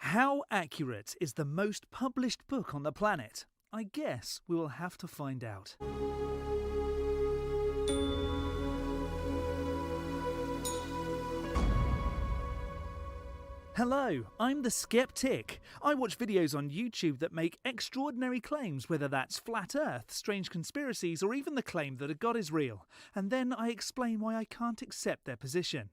How accurate is the most published book on the planet? I guess we will have to find out. Hello, I'm the Skeptic. I watch videos on YouTube that make extraordinary claims, whether that's flat earth, strange conspiracies, or even the claim that a god is real, and then I explain why I can't accept their position.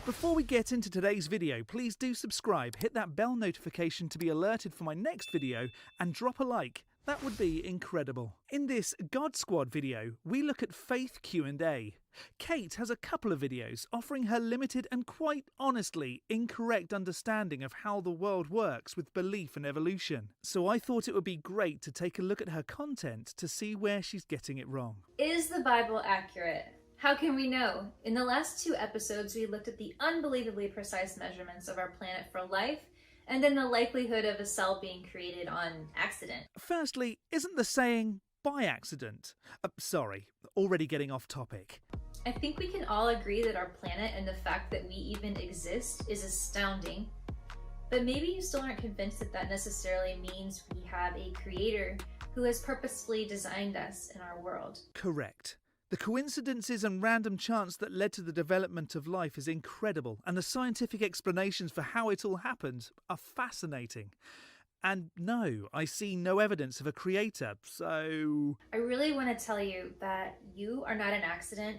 Before we get into today's video, please do subscribe, hit that bell notification to be alerted for my next video, and drop a like. That would be incredible. In this God Squad video, we look at faith Q&A. Kate has a couple of videos offering her limited and quite honestly incorrect understanding of how the world works with belief and evolution. So I thought it would be great to take a look at her content to see where she's getting it wrong. Is the Bible accurate? How can we know? In the last 2 episodes, we looked at the unbelievably precise measurements of our planet for life, and then the likelihood of a cell being created on accident. Firstly, isn't the saying by accident? Sorry, already getting off topic. I think we can all agree that our planet and the fact that we even exist is astounding. But maybe you still aren't convinced that that necessarily means we have a creator who has purposefully designed us in our world. Correct. The coincidences and random chance that led to the development of life is incredible, and the scientific explanations for how it all happened are fascinating. And no, I see no evidence of a creator, so... I really want to tell you that you are not an accident.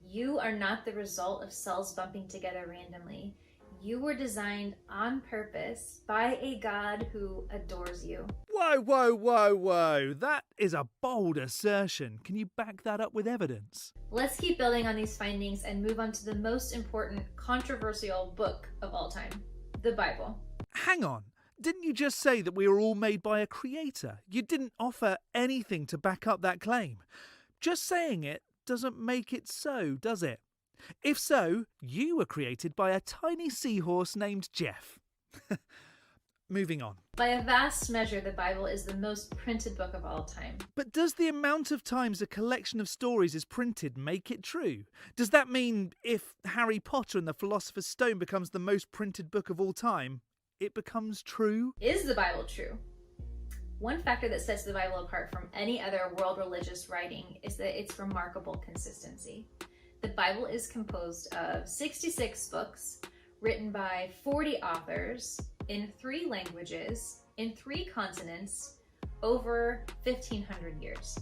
You are not the result of cells bumping together randomly. You were designed on purpose by a God who adores you. Whoa, whoa, whoa, whoa. That is a bold assertion. Can you back that up with evidence? Let's keep building on these findings and move on to the most important controversial book of all time, the Bible. Hang on. Didn't you just say that we were all made by a creator? You didn't offer anything to back up that claim. Just saying it doesn't make it so, does it? If so, you were created by a tiny seahorse named Jeff. Moving on. By a vast measure, the Bible is the most printed book of all time. But does the amount of times a collection of stories is printed make it true? Does that mean if Harry Potter and the Philosopher's Stone becomes the most printed book of all time, it becomes true? Is the Bible true? One factor that sets the Bible apart from any other world religious writing is that its remarkable consistency. The Bible is composed of 66 books written by 40 authors in 3 languages, in 3 continents, over 1,500 years.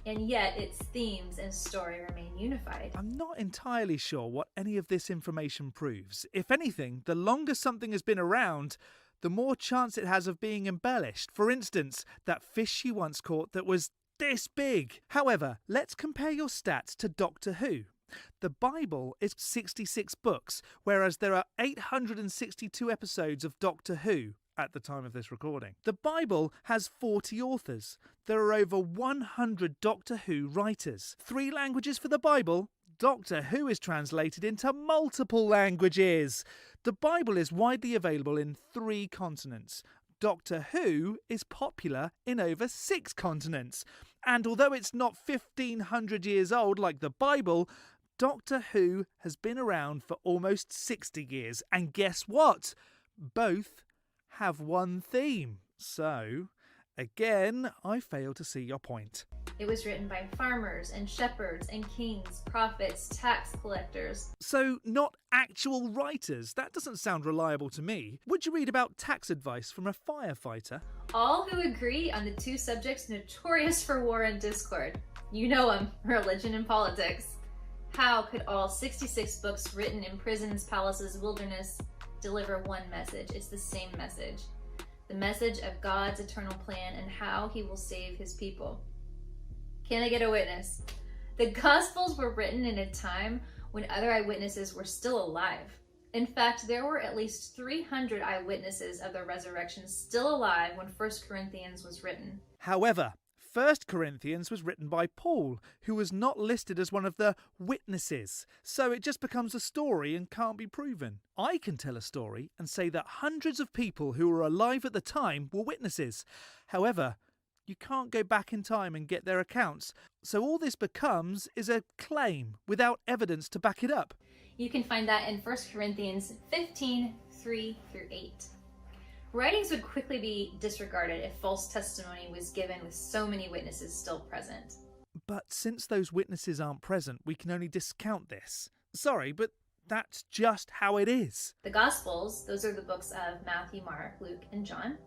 And yet its themes and story remain unified. I'm not entirely sure what any of this information proves. If anything, the longer something has been around, the more chance it has of being embellished. For instance, that fish you once caught that was this big. However, let's compare your stats to Doctor Who. The Bible is 66 books, whereas there are 862 episodes of Doctor Who at the time of this recording. The Bible has 40 authors. There are over 100 Doctor Who writers. 3 languages for the Bible. Doctor Who is translated into multiple languages. The Bible is widely available in 3 continents. Doctor Who is popular in over 6 continents. And although it's not 1,500 years old like the Bible, Doctor Who has been around for almost 60 years. And guess what? Both have one theme. So, again, I fail to see your point. It was written by farmers and shepherds and kings, prophets, tax collectors. So, not actual writers? That doesn't sound reliable to me. Would you read about tax advice from a firefighter? All who agree on the 2 subjects notorious for war and discord. You know them, religion and politics. How could all 66 books written in prisons, palaces, wilderness deliver one message? It's the same message. The message of God's eternal plan and how he will save his people. Can I get a witness? The Gospels were written in a time when other eyewitnesses were still alive. In fact, there were at least 300 eyewitnesses of the resurrection still alive when 1 Corinthians was written. However, 1 Corinthians was written by Paul, who was not listed as one of the witnesses, so it just becomes a story and can't be proven. I can tell a story and say that hundreds of people who were alive at the time were witnesses. However, you can't go back in time and get their accounts, so all this becomes is a claim without evidence to back it up. You can find that in 1 Corinthians 15, 3-8. Writings would quickly be disregarded if false testimony was given with so many witnesses still present. But since those witnesses aren't present, we can only discount this. Sorry, but that's just how it is. The Gospels, those are the books of Matthew, Mark, Luke, and John,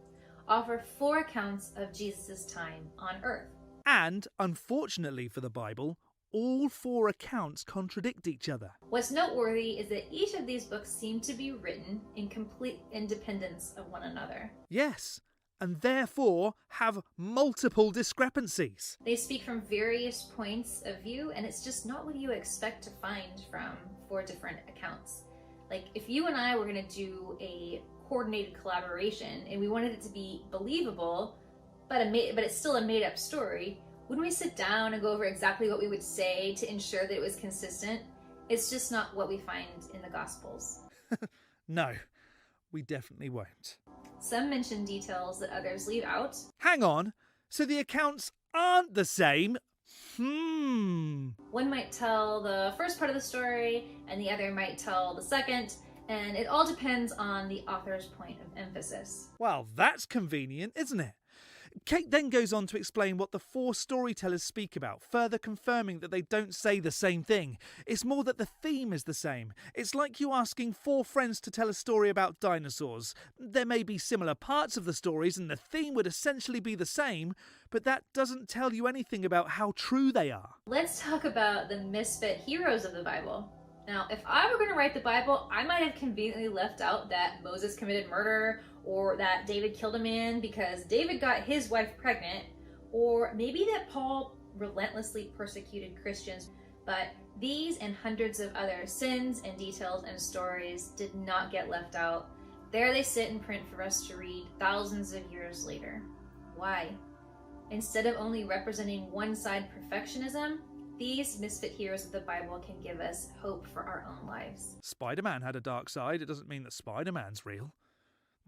offer 4 accounts of Jesus' time on earth. And, unfortunately for the Bible, all 4 accounts contradict each other. What's noteworthy is that each of these books seem to be written in complete independence of one another. Yes, and therefore have multiple discrepancies. They speak from various points of view, and it's just not what you expect to find from 4 different accounts. Like, if you and I were going to do a coordinated collaboration and we wanted it to be believable, but it's still a made-up story, wouldn't we sit down and go over exactly what we would say to ensure that it was consistent? It's just not what we find in the Gospels. No, we definitely won't. Some mention details that others leave out. Hang on, so the accounts aren't the same? One might tell the first part of the story, and the other might tell the second, and it all depends on the author's point of emphasis. Well, that's convenient, isn't it? Kate then goes on to explain what the 4 storytellers speak about, further confirming that they don't say the same thing. It's more that the theme is the same. It's like you asking 4 friends to tell a story about dinosaurs. There may be similar parts of the stories and the theme would essentially be the same, but that doesn't tell you anything about how true they are. Let's talk about the misfit heroes of the Bible. Now, if I were going to write the Bible, I might have conveniently left out that Moses committed murder, or that David killed a man because David got his wife pregnant, or maybe that Paul relentlessly persecuted Christians. But these and hundreds of other sins and details and stories did not get left out. There they sit in print for us to read thousands of years later. Why? Instead of only representing one side perfectionism, these misfit heroes of the Bible can give us hope for our own lives. Spider-Man had a dark side. It doesn't mean that Spider-Man's real.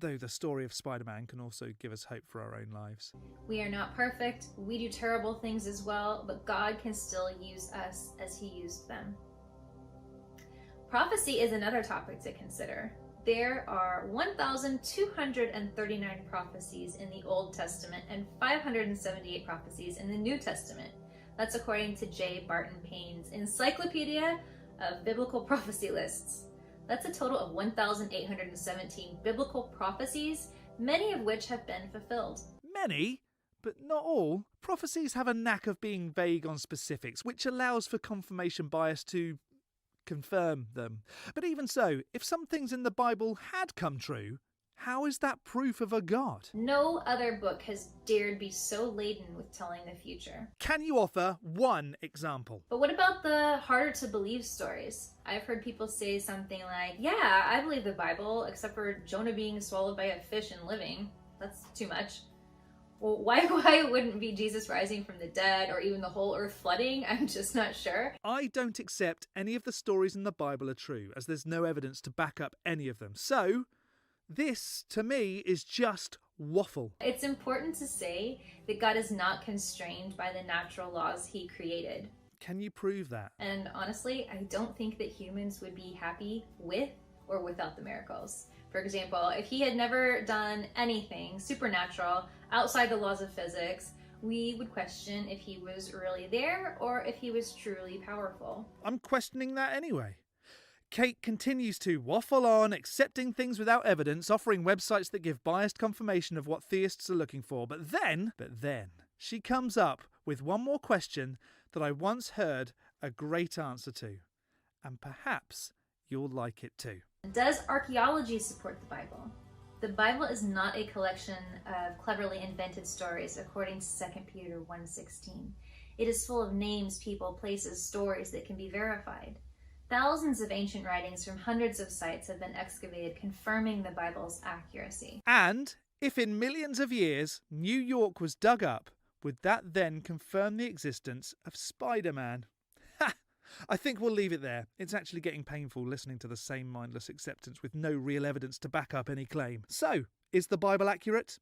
Though the story of Spider-Man can also give us hope for our own lives. We are not perfect. We do terrible things as well, but God can still use us as He used them. Prophecy is another topic to consider. There are 1,239 prophecies in the Old Testament and 578 prophecies in the New Testament. That's according to J. Barton Payne's Encyclopedia of Biblical Prophecy Lists. That's a total of 1,817 biblical prophecies, many of which have been fulfilled. Many, but not all. Prophecies have a knack of being vague on specifics, which allows for confirmation bias to confirm them. But even so, if some things in the Bible had come true, how is that proof of a God? No other book has dared be so laden with telling the future. Can you offer one example? But what about the harder to believe stories? I've heard people say something like, yeah, I believe the Bible, except for Jonah being swallowed by a fish and living. That's too much. Well, why wouldn't be Jesus rising from the dead or even the whole earth flooding? I'm just not sure. I don't accept any of the stories in the Bible are true, as there's no evidence to back up any of them. So this, to me, is just waffle. It's important to say that God is not constrained by the natural laws He created. Can you prove that? And honestly, I don't think that humans would be happy with or without the miracles. For example, if He had never done anything supernatural outside the laws of physics, we would question if He was really there or if He was truly powerful. I'm questioning that anyway. Kate continues to waffle on, accepting things without evidence, offering websites that give biased confirmation of what theists are looking for. But then, she comes up with one more question that I once heard a great answer to. And perhaps you'll like it too. Does archaeology support the Bible? The Bible is not a collection of cleverly invented stories, according to 2 Peter 1:16. It is full of names, people, places, stories that can be verified. Thousands of ancient writings from hundreds of sites have been excavated, confirming the Bible's accuracy. And if in millions of years New York was dug up, would that then confirm the existence of Spider-Man? Ha! I think we'll leave it there. It's actually getting painful listening to the same mindless acceptance with no real evidence to back up any claim. So, is the Bible accurate?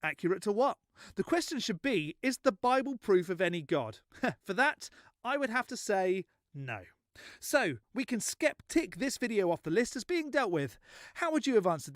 Accurate to what? The question should be, is the Bible proof of any God? For that, I would have to say no. So, we can skeptic this video off the list as being dealt with. How would you have answered